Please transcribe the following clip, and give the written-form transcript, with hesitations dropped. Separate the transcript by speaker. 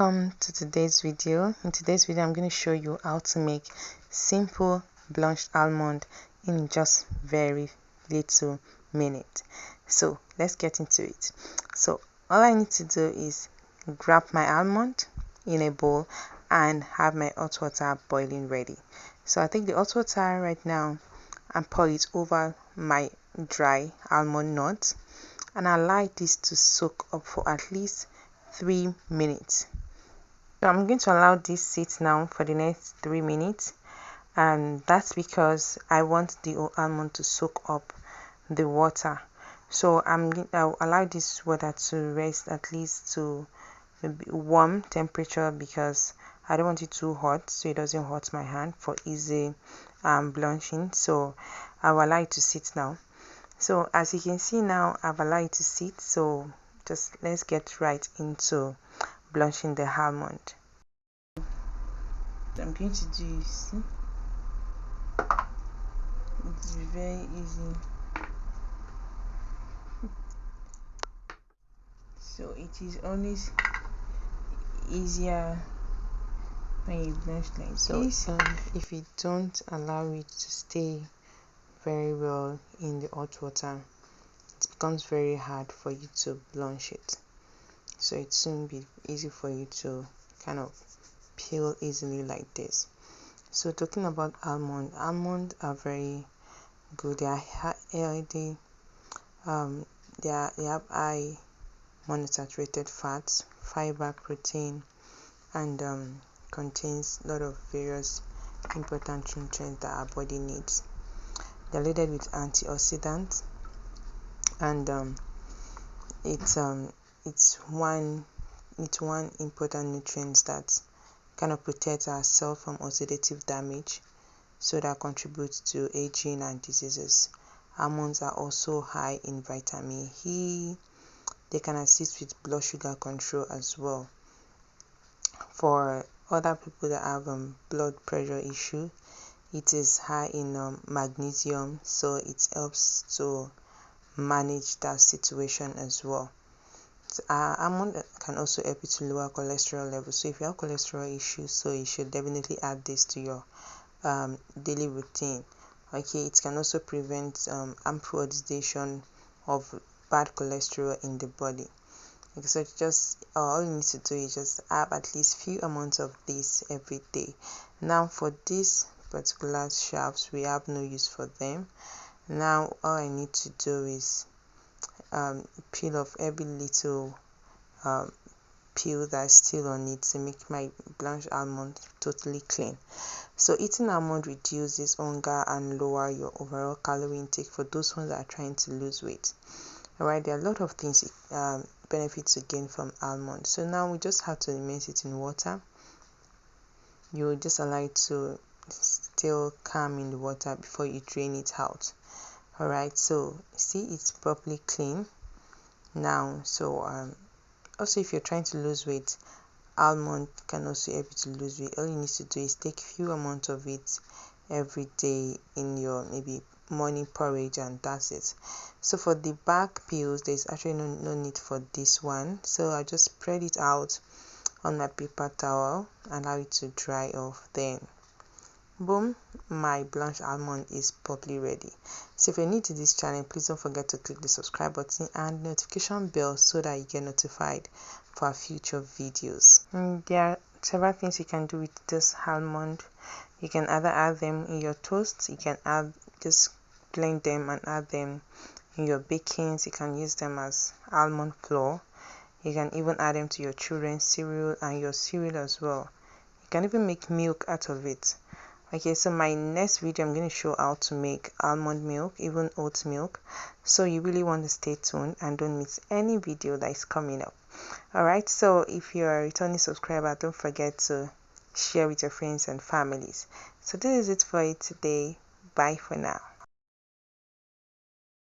Speaker 1: Welcome to today's video. In today's video I'm going to show you how to make simple blanched almond in just very little minutes. So let's get into it. So all I need to do is grab my almond in a bowl and have my hot water boiling ready. So I take the hot water right now and pour it over my dry almond nut and allow this to soak up for at least 3 minutes. So I'm going to allow this sit now for the next 3 minutes, and that's because I want the almond to soak up the water. So I'll allow this water to rest at least to maybe warm temperature, because I don't want it too hot so it doesn't hurt my hand, for easy blanching. So I'll allow it to sit now. So as you can see now, I've allowed it to sit. So just let's get right into blanching the almond. What I'm going to do is, see, it's very easy. So it is always easier when you blanch like this. If you don't allow it to stay very well in the hot water, it becomes very hard for you to blanch it. So it soon be easy for you to kind of peel easily like this. So talking about almond are very good. They are healthy. They have high monounsaturated fats, fiber, protein, and contains a lot of various important nutrients that our body needs. They're loaded with antioxidants, and it's one important nutrient that kind of protects our cell from oxidative damage, so that contributes to aging and diseases. Almonds are also high in vitamin E. They can assist with blood sugar control as well. For other people that have blood pressure issue, it is high in magnesium, so it helps to manage that situation as well. Almond can also help you to lower cholesterol levels. So if you have cholesterol issues, so you should definitely add this to your daily routine. Okay, it can also prevent harmful oxidation of bad cholesterol in the body. Okay, so just all you need to do is just have at least few amounts of this every day. Now for these particular shafts, we have no use for them. Now all I need to do is peel off every little peel that's still on it to make my blanched almond totally clean. So eating almond reduces hunger and lower your overall calorie intake for those ones that are trying to lose weight. Alright, there are a lot of things benefits to gain from almond. So now we just have to immerse it in water. You will just allow it to still calm in the water before you drain it out. Alright, so see, it's properly clean now. So also, if you're trying to lose weight, almond can also help you to lose weight. All you need to do is take few amounts of it every day in your maybe morning porridge, and that's it. So for the back peels, there's actually no need for this one. So I just spread it out on my paper towel and allow it to dry off. Then boom, my blanched almond is properly ready. So if you're new to this channel, please don't forget to click the subscribe button and notification bell so that you get notified for our future videos. And there are several things you can do with this almond. You can either add them in your toast, you can just blend them and add them in your bakings. You can use them as almond flour. You can even add them to your children's cereal and your cereal as well. You can even make milk out of it. Okay, so my next video I'm going to show how to make almond milk, even oat milk. So you really want to stay tuned and don't miss any video that is coming up. Alright, so if you're a returning subscriber, don't forget to share with your friends and families. So this is it for it today. Bye for now.